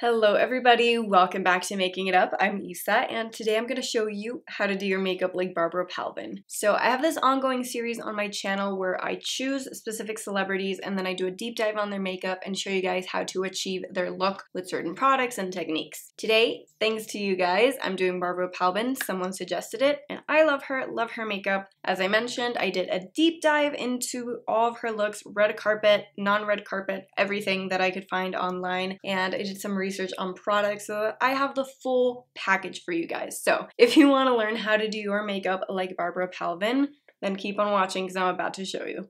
Hello everybody, welcome back to Making It Up. I'm Isa and today I'm going to show you how to do your makeup like Barbara Palvin. So I have this ongoing series on my channel where I choose specific celebrities and then I do a deep dive on their makeup and show you guys how to achieve their look with certain products and techniques. Today, thanks to you guys, I'm doing Barbara Palvin. Someone suggested it and I love her makeup. As I mentioned, I did a deep dive into all of her looks, red carpet, non-red carpet, everything that I could find online, and I did some research on products, so I have the full package for you guys. So if you want to learn how to do your makeup like Barbara Palvin, then keep on watching because I'm about to show you.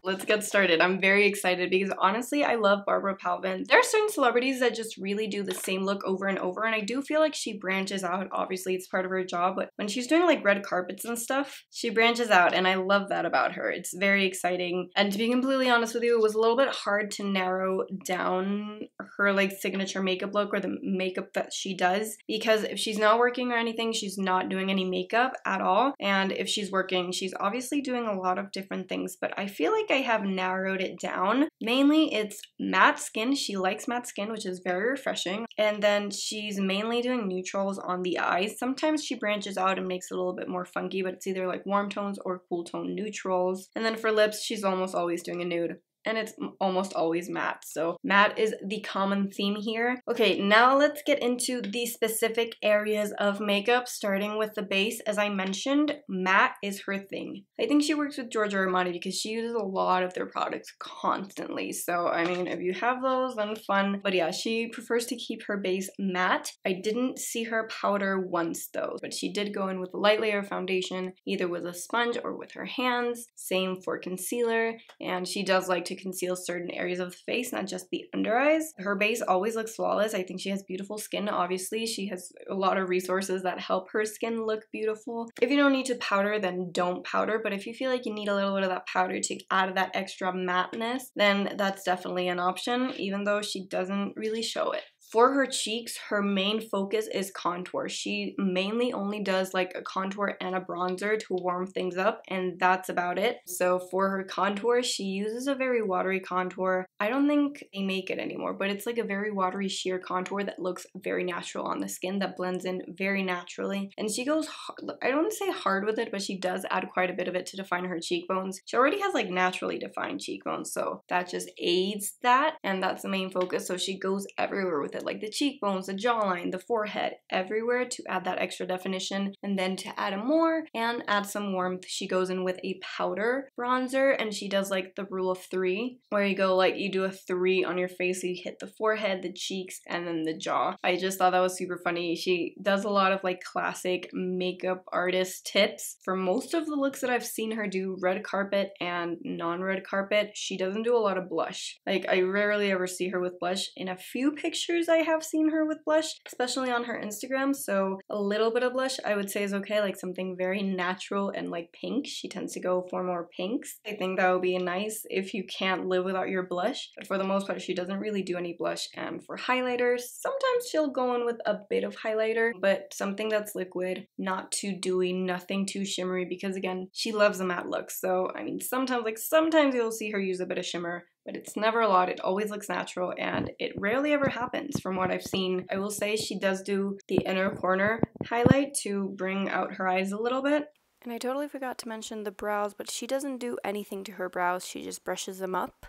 Let's get started. I'm very excited because honestly, I love Barbara Palvin. There are certain celebrities that just really do the same look over and over, and I do feel like she branches out. Obviously, it's part of her job, but when she's doing like red carpets and stuff, she branches out, and I love that about her. It's very exciting. And to be completely honest with you, it was a little bit hard to narrow down her like signature makeup look or the makeup that she does, because if she's not working or anything, she's not doing any makeup at all. And if she's working, she's obviously doing a lot of different things, but I feel like I have narrowed it down. Mainly it's matte skin. She likes matte skin, which is very refreshing. And then she's mainly doing neutrals on the eyes. Sometimes she branches out and makes it a little bit more funky, but it's either like warm tones or cool tone neutrals. And then for lips, she's almost always doing a nude. And it's almost always matte. So matte is the common theme here. Okay, now let's get into the specific areas of makeup, starting with the base. As I mentioned, matte is her thing. I think she works with Giorgio Armani because she uses a lot of their products constantly. So, I mean, if you have those, then fun. But yeah, she prefers to keep her base matte. I didn't see her powder once though, but she did go in with a light layer foundation, either with a sponge or with her hands. Same for concealer, and she does like to conceal certain areas of the face, not just the under eyes. Her base always looks flawless. I think she has beautiful skin. Obviously, she has a lot of resources that help her skin look beautiful. If you don't need to powder, then don't powder, but if you feel like you need a little bit of that powder to add that extra matteness, then that's definitely an option, even though she doesn't really show it. For her cheeks, her main focus is contour. She mainly only does like a contour and a bronzer to warm things up, and that's about it. So for her contour, she uses a very watery contour. I don't think they make it anymore, but it's like a very watery sheer contour that looks very natural on the skin, that blends in very naturally. And she goes hard, I don't want to say hard with it, but she does add quite a bit of it to define her cheekbones. She already has like naturally defined cheekbones, so that just aids that, and that's the main focus. So she goes everywhere with it, like the cheekbones, the jawline, the forehead, everywhere to add that extra definition. And then to add more and add some warmth, she goes in with a powder bronzer, and she does like the rule of 3, where you go like you do a 3 on your face, so you hit the forehead, the cheeks, and then the jaw. I just thought that was super funny. She does a lot of like classic makeup artist tips. For most of the looks that I've seen her do, red carpet and non-red carpet, she doesn't do a lot of blush. Like I rarely ever see her with blush. In a few pictures I have seen her with blush, especially on her Instagram, so a little bit of blush I would say is okay, like something very natural and like pink. She tends to go for more pinks. I think that would be nice if you can't live without your blush, but for the most part she doesn't really do any blush. And for highlighters, sometimes she'll go in with a bit of highlighter, but something that's liquid, not too dewy, nothing too shimmery, because again, she loves a matte look. So I mean, sometimes you'll see her use a bit of shimmer, but it's never a lot. It always looks natural, and it rarely ever happens from what I've seen. I will say she does do the inner corner highlight to bring out her eyes a little bit. And I totally forgot to mention the brows, but she doesn't do anything to her brows. She just brushes them up.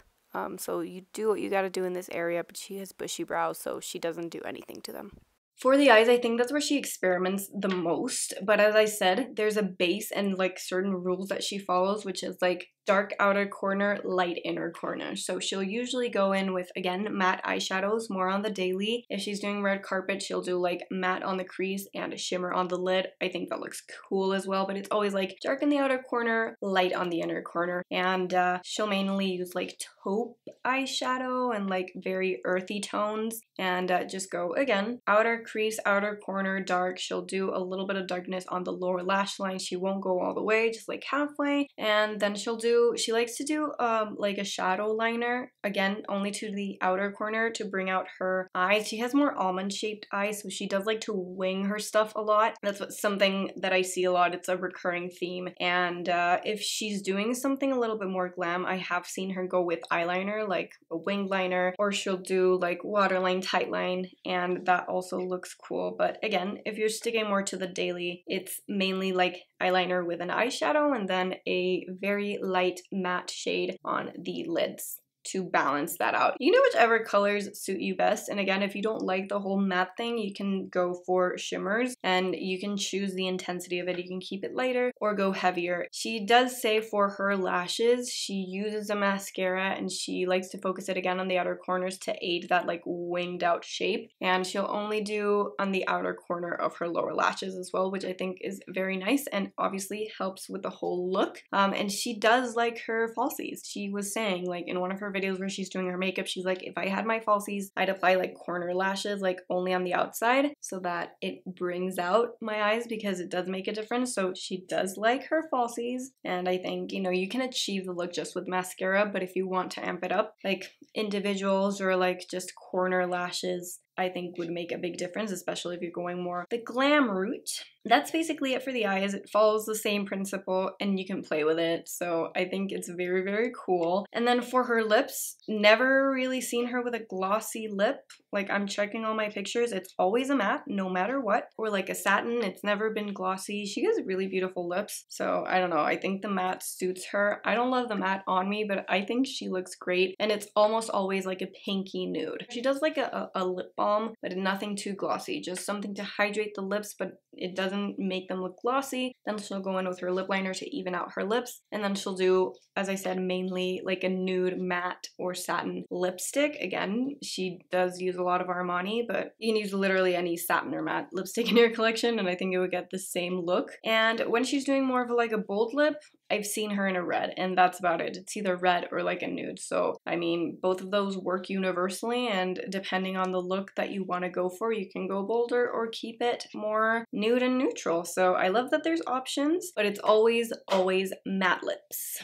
So you do what you gotta do in this area, but she has bushy brows, so she doesn't do anything to them. For the eyes, I think that's where she experiments the most, but as I said, there's a base and like certain rules that she follows, which is like dark outer corner, light inner corner. So she'll usually go in with, again, matte eyeshadows, more on the daily. If she's doing red carpet, she'll do like matte on the crease and a shimmer on the lid. I think that looks cool as well, but it's always like dark in the outer corner, light on the inner corner. And she'll mainly use like taupe eyeshadow and like very earthy tones, and just go, again, outer crease, outer corner, dark. She'll do a little bit of darkness on the lower lash line. She won't go all the way, just like halfway. And then she'll do she likes to do like a shadow liner, again, only to the outer corner to bring out her eyes. She has more almond shaped eyes, so she does like to wing her stuff a lot. That's something that I see a lot. It's a recurring theme. And if she's doing something a little bit more glam, I have seen her go with eyeliner, like a winged liner, or she'll do like waterline, tight line, and that also looks cool. But again, if you're sticking more to the daily, it's mainly like eyeliner with an eyeshadow and then a very light matte shade on the lids to balance that out. You can do whichever colors suit you best, and again, if you don't like the whole matte thing, you can go for shimmers and you can choose the intensity of it. You can keep it lighter or go heavier. She does say for her lashes she uses a mascara and she likes to focus it again on the outer corners to aid that like winged out shape, and she'll only do on the outer corner of her lower lashes as well, which I think is very nice and obviously helps with the whole look. And she does like her falsies. She was saying like in one of her videos where she's doing her makeup, she's like, if I had my falsies, I'd apply like corner lashes like only on the outside so that it brings out my eyes, because it does make a difference. So she does like her falsies, and I think, you know, you can achieve the look just with mascara, but if you want to amp it up, like individuals or like just corner lashes, I think would make a big difference, especially if you're going more the glam route. That's basically it for the eyes. It follows the same principle and you can play with it. So I think it's very, very cool. And then for her lips, never really seen her with a glossy lip. Like I'm checking all my pictures, it's always a matte no matter what, or like a satin. It's never been glossy. She has really beautiful lips. So I don't know, I think the matte suits her. I don't love the matte on me, but I think she looks great. And it's almost always like a pinky nude. She does like a lip balm, but nothing too glossy, just something to hydrate the lips, but it doesn't make them look glossy. Then she'll go in with her lip liner to even out her lips, and then she'll do, as I said, mainly like a nude matte or satin lipstick. Again, she does use a lot of Armani, but you can use literally any satin or matte lipstick in your collection and I think it would get the same look. And when she's doing more of like a bold lip, I've seen her in a red, and that's about it. It's either red or like a nude. So I mean, both of those work universally, and depending on the look that you want to go for, you can go bolder or keep it more nude and neutral. So I love that there's options, but it's always matte lips.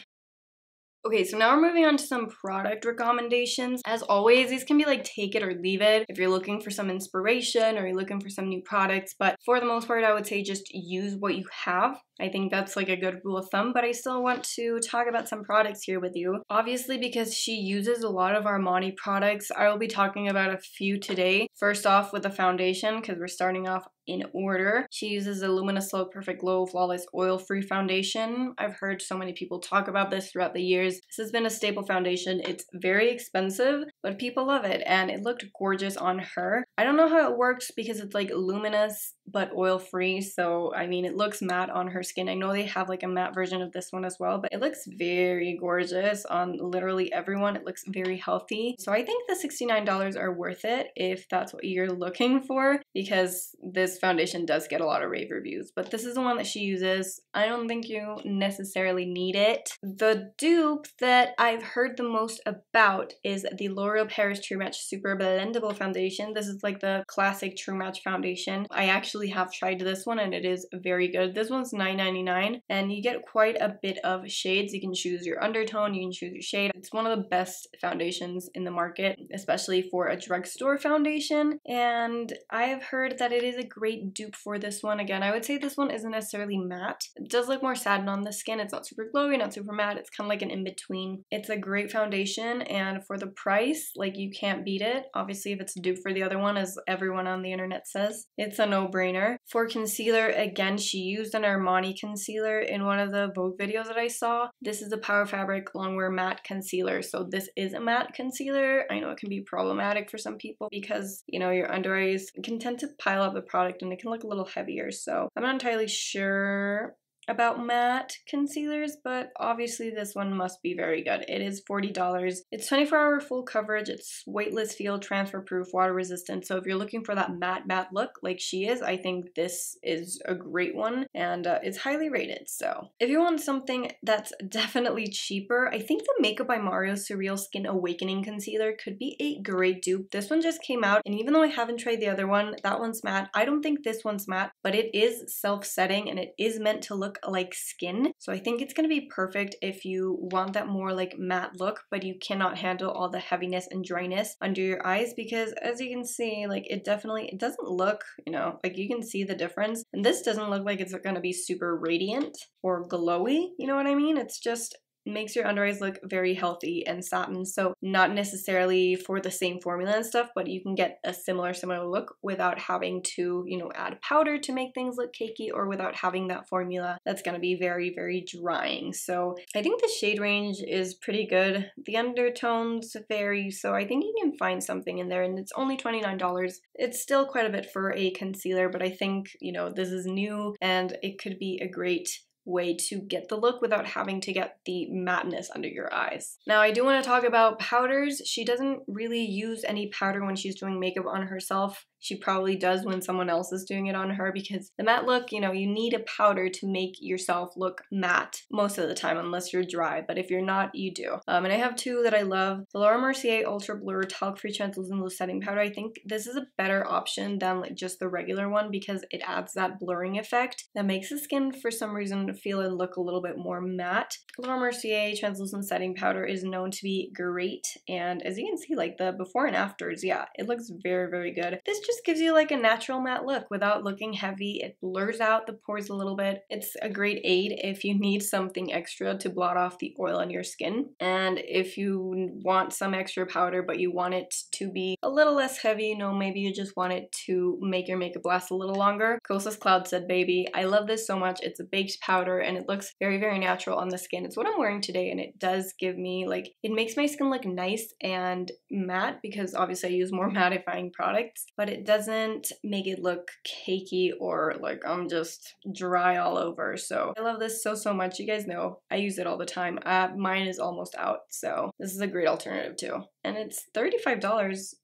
Okay, so now we're moving on to some product recommendations. As always, these can be like take it or leave it if you're looking for some inspiration or you're looking for some new products, but for the most part, I would say just use what you have. I think that's like a good rule of thumb, but I still want to talk about some products here with you. Obviously, because she uses a lot of Armani products, I will be talking about a few today. First off with the foundation, because we're starting off in order. She uses a Luminous Slow Perfect Glow Flawless Oil-Free Foundation. I've heard so many people talk about this throughout the years. This has been a staple foundation. It's very expensive, but people love it, and it looked gorgeous on her. I don't know how it works because it's like luminous but oil-free, so I mean, it looks matte on her skin. I know they have like a matte version of this one as well, but it looks very gorgeous on literally everyone. It looks very healthy. So I think the $69 are worth it if that's what you're looking for, because this foundation does get a lot of rave reviews, but this is the one that she uses. I don't think you necessarily need it. The dupe that I've heard the most about is the L'Oreal Paris True Match Super Blendable Foundation. This is like the classic True Match foundation. I actually have tried this one and it is very good. This one's $9.99 and you get quite a bit of shades. You can choose your undertone, you can choose your shade. It's one of the best foundations in the market, especially for a drugstore foundation, and I've heard that it is a great dupe for this one. Again, I would say this one isn't necessarily matte. It does look more satin on the skin. It's not super glowy, not super matte. It's kind of like an in-between. It's a great foundation, and for the price, like, you can't beat it. Obviously, if it's a dupe for the other one, as everyone on the internet says, it's a no-brainer. For concealer, again, she used an Armani concealer in one of the Vogue videos that I saw. This is a Power Fabric Longwear Matte Concealer. So this is a matte concealer. I know it can be problematic for some people because, you know, your under eyes can tend to pile up the product and it can look a little heavier. So I'm not entirely sure about matte concealers, but obviously this one must be very good. It is $40. It's 24-hour full coverage. It's weightless, field transfer proof, water resistant. So if you're looking for that matte look like she is, I think this is a great one, and it's highly rated. So if you want something that's definitely cheaper, I think the Makeup by Mario Surrealskin Awakening Concealer could be a great dupe. This one just came out, and even though I haven't tried the other one, that one's matte. I don't think this one's matte, but it is self-setting and it is meant to look like skin. So I think it's gonna be perfect if you want that more like matte look, but you cannot handle all the heaviness and dryness under your eyes, because as you can see, like it doesn't look, you know, like you can see the difference. And this doesn't look like it's gonna be super radiant or glowy, you know what I mean? It's just makes your under eyes look very healthy and satin. So not necessarily for the same formula and stuff, but you can get a similar look without having to, you know, add powder to make things look cakey, or without having that formula that's going to be very, very drying. So I think the shade range is pretty good. The undertones vary, so I think you can find something in there, and it's only $29. It's still quite a bit for a concealer, but I think, you know, this is new and it could be a great way to get the look without having to get the matteness under your eyes. Now I do want to talk about powders. She doesn't really use any powder when she's doing makeup on herself. She probably does when someone else is doing it on her, because the matte look, you know, you need a powder to make yourself look matte most of the time, unless you're dry, but if you're not, you do. And I have two that I love. The Laura Mercier Ultra Blur Talc Free Translucent Loose Setting Powder. I think this is a better option than like just the regular one, because it adds that blurring effect that makes the skin for some reason feel and look a little bit more matte. Laura Mercier Translucent Setting Powder is known to be great, and as you can see, like the before and afters, yeah, it looks very, very good. This just gives you like a natural matte look without looking heavy. It blurs out the pores a little bit. It's a great aid if you need something extra to blot off the oil on your skin, and if you want some extra powder but you want it to be a little less heavy, you know, maybe you just want it to make your makeup last a little longer. Kosas Cloud Said Baby. I love this so much. It's a baked powder and it looks very, very natural on the skin. It's what I'm wearing today, and it does give me like, it makes my skin look nice and matte, because obviously I use more mattifying products, but it doesn't make it look cakey or like I'm just dry all over. So I love this so, so much. You guys know I use it all the time. Mine is almost out, so this is a great alternative too. And it's $35.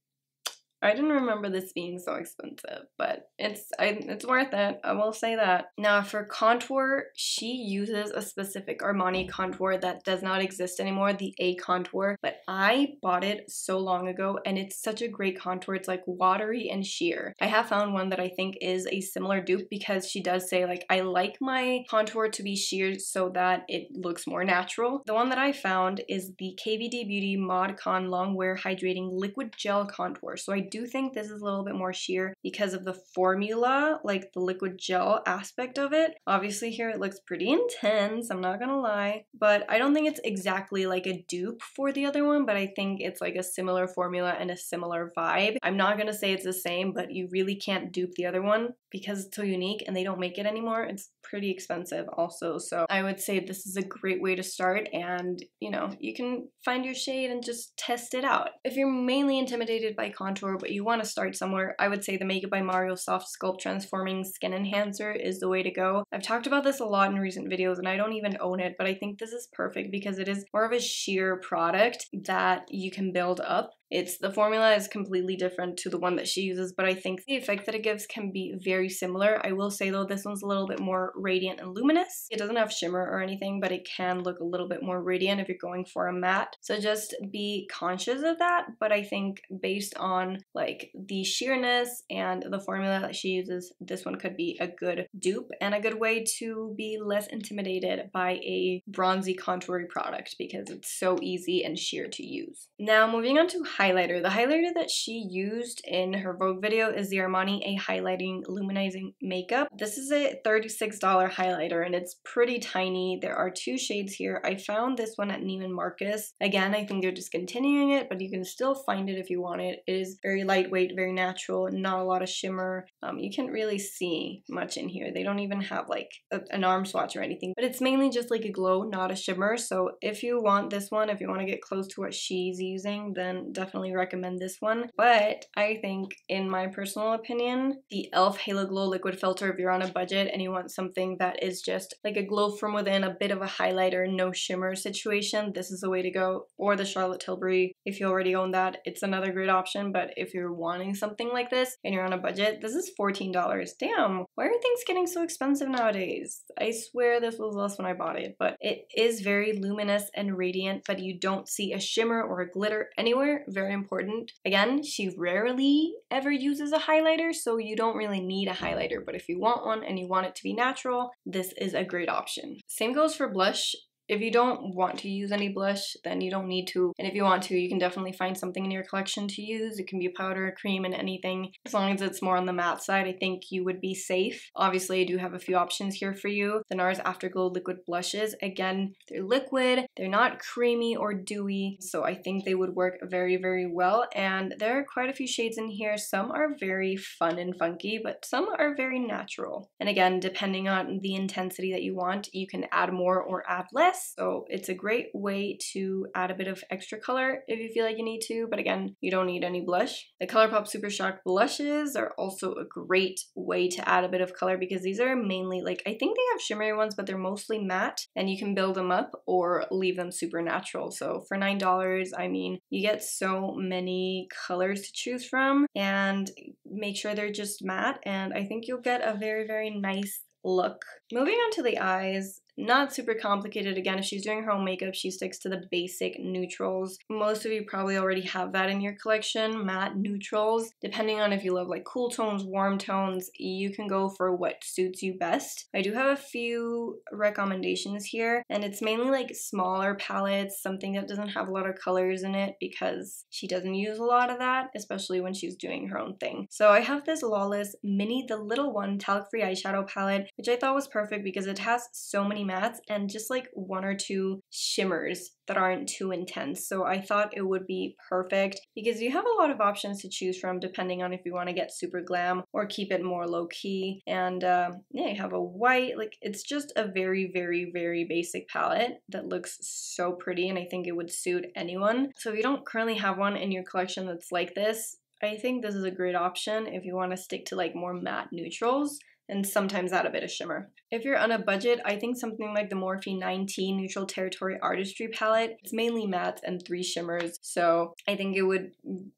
I didn't remember this being so expensive, but it's worth it. I will say that. Now for contour, she uses a specific Armani contour that does not exist anymore, the A contour, but I bought it so long ago and it's such a great contour. It's like watery and sheer. I have found one that I think is a similar dupe, because she does say like, I like my contour to be sheer so that it looks more natural. The one that I found is the KVD Beauty Modcon Long Wear Hydrating Liquid Gel Contour. So I do think this is a little bit more sheer because of the formula, like the liquid gel aspect of it. Obviously here it looks pretty intense, I'm not gonna lie, but I don't think it's exactly like a dupe for the other one, but I think it's like a similar formula and a similar vibe. I'm not gonna say it's the same, but you really can't dupe the other one because it's so unique and they don't make it anymore. It's pretty expensive also, so I would say this is a great way to start, and you know, you can find your shade and just test it out. If you're mainly intimidated by contour but you want to start somewhere, I would say the Makeup by Mario Softsculpt Transforming Skin Enhancer is the way to go. I've talked about this a lot in recent videos and I don't even own it, but I think this is perfect because it is more of a sheer product that you can build up. The formula is completely different to the one that she uses, but I think the effect that it gives can be very similar. I will say though, this one's a little bit more radiant and luminous. It doesn't have shimmer or anything, but it can look a little bit more radiant if you're going for a matte. So just be conscious of that, but I think based on like the sheerness and the formula that she uses, this one could be a good dupe and a good way to be less intimidated by a bronzy contoury product because it's so easy and sheer to use. Now moving on to highlighter. The highlighter that she used in her Vogue video is the Armani A Highlighting Luminizing Makeup. This is a $36 highlighter and it's pretty tiny. There are two shades here. I found this one at Neiman Marcus. Again, I think they're discontinuing it, but you can still find it if you want it. It is very lightweight, very natural, not a lot of shimmer. You can't really see much in here. They don't even have like an arm swatch or anything, but it's mainly just like a glow, not a shimmer. So if you want this one, if you want to get close to what she's using, then definitely recommend this one. But I think, in my personal opinion, the e.l.f. Halo Glow Liquid Filter, if you're on a budget and you want something that is just like a glow from within, a bit of a highlighter, no shimmer situation, this is the way to go. Or the Charlotte Tilbury, if you already own that, it's another great option. But if you're wanting something like this and you're on a budget, this is $14. Damn, why are things getting so expensive nowadays? I swear this was less when I bought it, but it is very luminous and radiant, but you don't see a shimmer or a glitter anywhere. very important. Again, she rarely ever uses a highlighter, so you don't really need a highlighter, but if you want one and you want it to be natural, this is a great option. Same goes for blush. If you don't want to use any blush, then you don't need to. And if you want to, you can definitely find something in your collection to use. It can be a powder, a cream, and anything. As long as it's more on the matte side, I think you would be safe. Obviously, I do have a few options here for you. The Nars Afterglow liquid blushes. Again, they're liquid. They're not creamy or dewy. So I think they would work very, very well. And there are quite a few shades in here. Some are very fun and funky, but some are very natural. And again, depending on the intensity that you want, you can add more or add less. So it's a great way to add a bit of extra color if you feel like you need to, but again, you don't need any blush. The ColourPop Super Shock blushes are also a great way to add a bit of color because these are mainly like, I think they have shimmery ones, but they're mostly matte and you can build them up or leave them super natural. So for $9, I mean, you get so many colors to choose from and make sure they're just matte, and I think you'll get a very, very nice look. Moving on to the eyes, not super complicated. Again, if she's doing her own makeup, she sticks to the basic neutrals. Most of you probably already have that in your collection, matte neutrals. Depending on if you love like cool tones, warm tones, you can go for what suits you best. I do have a few recommendations here, and it's mainly like smaller palettes, something that doesn't have a lot of colors in it because she doesn't use a lot of that, especially when she's doing her own thing. So I have this Lawless Mini, the little one, talc-free eyeshadow palette, which I thought was perfect because it has so many mattes and just like one or two shimmers that aren't too intense. So I thought it would be perfect because you have a lot of options to choose from depending on if you want to get super glam or keep it more low-key. And yeah, you have a white, like it's just a very, very, very basic palette that looks so pretty, and I think it would suit anyone. So if you don't currently have one in your collection that's like this, I think this is a great option if you want to stick to like more matte neutrals and sometimes add a bit of shimmer. If you're on a budget, I think something like the Morphe 19 Neutral Territory Artistry palette, it's mainly matte and 3 shimmers, so I think it would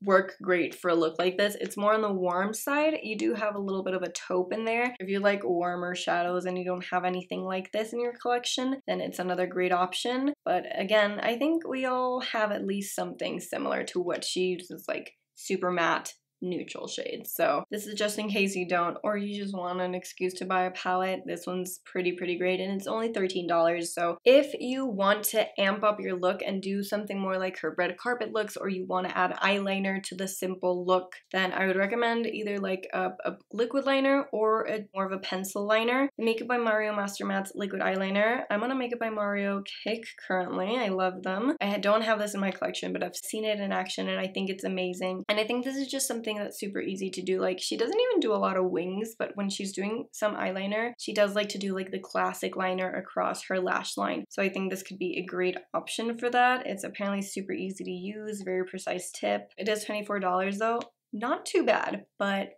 work great for a look like this. It's more on the warm side. You do have a little bit of a taupe in there. If you like warmer shadows and you don't have anything like this in your collection, then it's another great option. But again, I think we all have at least something similar to what she uses, like super matte neutral shades. So this is just in case you don't, or you just want an excuse to buy a palette. This one's pretty great, and it's only $13. So if you want to amp up your look and do something more like her red carpet looks, or you want to add eyeliner to the simple look, then I would recommend either like a liquid liner or more of a pencil liner. The Makeup by Mario Master Matte's liquid eyeliner. I'm on a Makeup by Mario kick currently. I love them. I don't have this in my collection, but I've seen it in action and I think it's amazing. And I think this is just something that's super easy to do. Like, she doesn't even do a lot of wings, but when she's doing some eyeliner, she does like to do like the classic liner across her lash line. So I think this could be a great option for that. It's apparently super easy to use, very precise tip. It is $24 though. Not too bad, but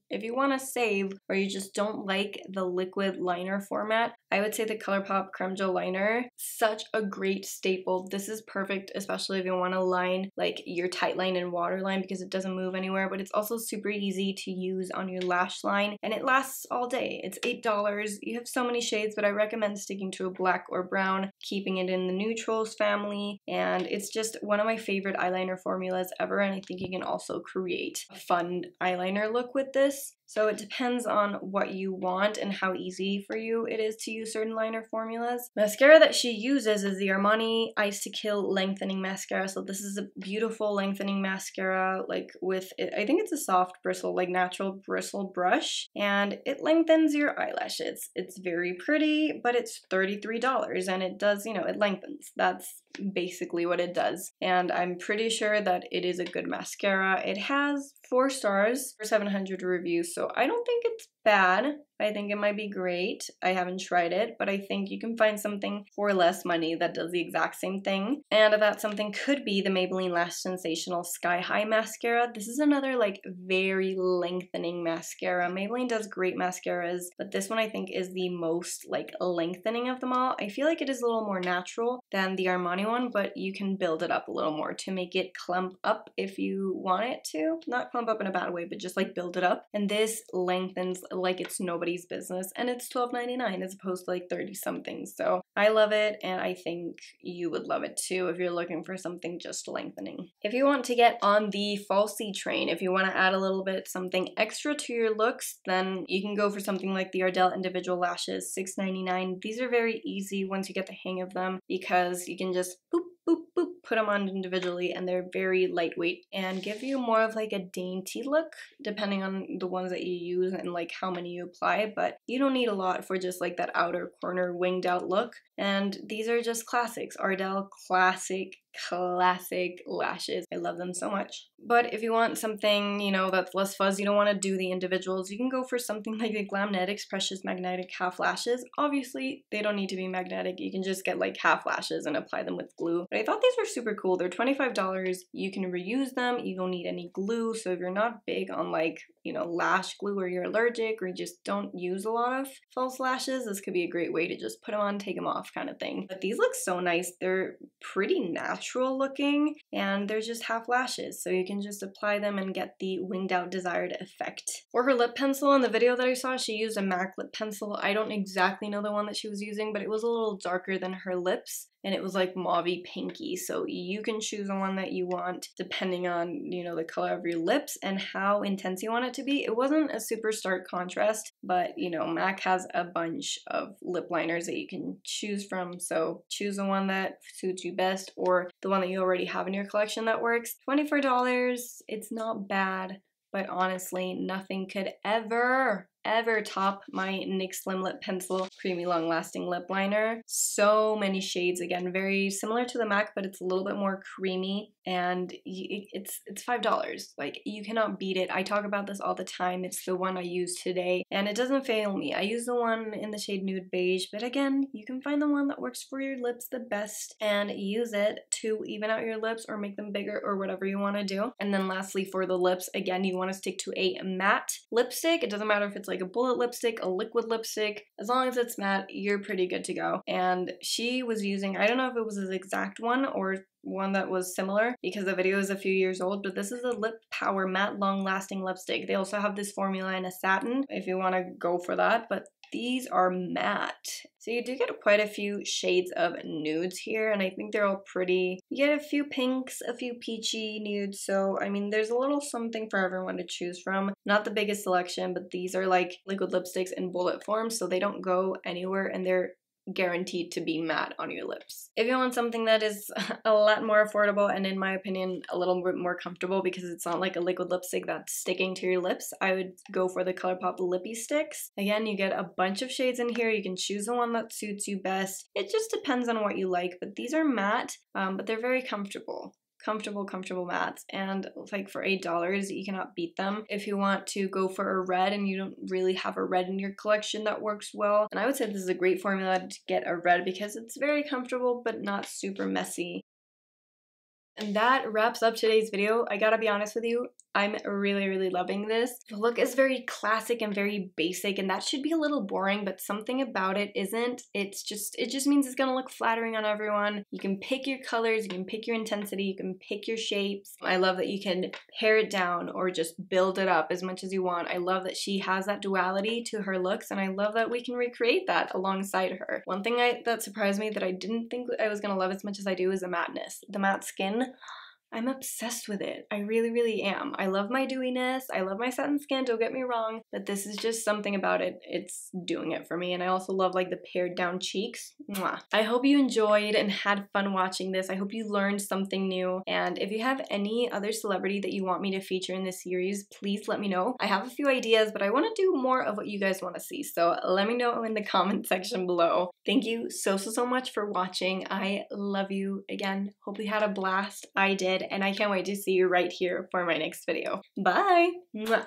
if you want to save or you just don't like the liquid liner format, I would say the ColourPop Creme Gel Liner, such a great staple. This is perfect, especially if you want to line like your tight line and waterline because it doesn't move anywhere, but it's also super easy to use on your lash line and it lasts all day. It's $8. You have so many shades, but I recommend sticking to a black or brown, keeping it in the neutrals family, and it's just one of my favorite eyeliner formulas ever, and I think you can also create a fun eyeliner look with this. So it depends on what you want and how easy for you it is to use certain liner formulas. Mascara that she uses is the Armani Ice to Kill Lengthening Mascara. So this is a beautiful lengthening mascara, like with it, I think it's a soft bristle, like natural bristle brush, and it lengthens your eyelashes. It's very pretty, but it's $33 and it does, you know, it lengthens. That's basically what it does. And I'm pretty sure that it is a good mascara. It has 4 stars for 700 reviews, so I don't think it's bad. I think it might be great. I haven't tried it, but I think you can find something for less money that does the exact same thing. And that something could be the Maybelline Lash Sensational Sky High Mascara. This is another like very lengthening mascara. Maybelline does great mascaras, but this one I think is the most like lengthening of them all. I feel like it is a little more natural than the Armani one, but you can build it up a little more to make it clump up if you want it to. Not clump up in a bad way, but just like build it up. And this lengthens like it's nobody's business, and it's $12.99 as opposed to like 30 something. So I love it, and I think you would love it too if you're looking for something just lengthening. If you want to get on the falsie train, if you want to add a little bit something extra to your looks, then you can go for something like the Ardell individual lashes, $6.99. These are very easy once you get the hang of them because you can just boop, boop, boop, put them on individually, and they're very lightweight and give you more of like a dainty look depending on the ones that you use and like how many you apply, but you don't need a lot for just like that outer corner winged out look. And these are just classics. Ardell classic lashes. I love them so much. But if you want something, you know, that's less fuzz, you don't want to do the individuals, you can go for something like the Glamnetics Precious Magnetic Half Lashes. Obviously, they don't need to be magnetic. You can just get like half lashes and apply them with glue. But I thought these were super cool. They're $25. You can reuse them. You don't need any glue. So if you're not big on like, you know, lash glue, or you're allergic, or you just don't use a lot of false lashes, this could be a great way to just put them on, take them off kind of thing. But these look so nice. They're pretty natural looking, and they're just half lashes, so you can just apply them and get the winged out desired effect. For her lip pencil, in the video that I saw, she used a MAC lip pencil. I don't exactly know the one that she was using, but it was a little darker than her lips, and it was like mauvey pinky, so you can choose the one that you want depending on, you know, the color of your lips and how intense you want it to be. It wasn't a super stark contrast, but you know, MAC has a bunch of lip liners that you can choose from, so choose the one that suits you best, or the one that you already have in your collection that works. $24, it's not bad, but honestly, nothing could ever top my NYX Slim Lip Pencil Creamy Long Lasting Lip Liner. So many shades, again, very similar to the MAC, but it's a little bit more creamy, and it's $5. Like, you cannot beat it. I talk about this all the time. It's the one I use today, and it doesn't fail me. I use the one in the shade Nude Beige, but again, you can find the one that works for your lips the best and use it to even out your lips or make them bigger or whatever you want to do. And then lastly, for the lips, again, you want to stick to a matte lipstick. It doesn't matter if it's like a bullet lipstick, a liquid lipstick, as long as it's matte, you're pretty good to go. And she was using, I don't know if it was his exact one or one that was similar because the video is a few years old, but this is a Lip Power Matte Long Lasting Lipstick. They also have this formula in a satin if you want to go for that, but these are matte. So you do get quite a few shades of nudes here, and I think they're all pretty. You get a few pinks, a few peachy nudes, so I mean there's a little something for everyone to choose from. Not the biggest selection, but these are like liquid lipsticks in bullet form, so they don't go anywhere, and they're guaranteed to be matte on your lips. If you want something that is a lot more affordable and in my opinion a little bit more comfortable because it's not like a liquid lipstick that's sticking to your lips, I would go for the ColourPop Lippy Sticks. Again, you get a bunch of shades in here. You can choose the one that suits you best. It just depends on what you like, but these are matte, but they're very comfortable mattes, and like for $8 you cannot beat them. If you want to go for a red and you don't really have a red in your collection that works well, and I would say this is a great formula to get a red because it's very comfortable but not super messy. And that wraps up today's video. I gotta be honest with you, I'm really loving this. The look is very classic and very basic, and that should be a little boring, but something about it isn't. It just means it's gonna look flattering on everyone. You can pick your colors, you can pick your intensity, you can pick your shapes. I love that you can pare it down or just build it up as much as you want. I love that she has that duality to her looks, and I love that we can recreate that alongside her. One thing that surprised me that I didn't think I was gonna love as much as I do is the matteness. The matte skin. I'm obsessed with it. I really am. I love my dewiness. I love my satin skin, don't get me wrong, but this is just something about it. It's doing it for me. And I also love like the pared down cheeks. Mwah. I hope you enjoyed and had fun watching this. I hope you learned something new. And if you have any other celebrity that you want me to feature in this series, please let me know. I have a few ideas, but I want to do more of what you guys want to see. So let me know in the comment section below. Thank you so much for watching. I love you again. Hope you had a blast. I did. And I can't wait to see you right here for my next video. Bye! Mwah.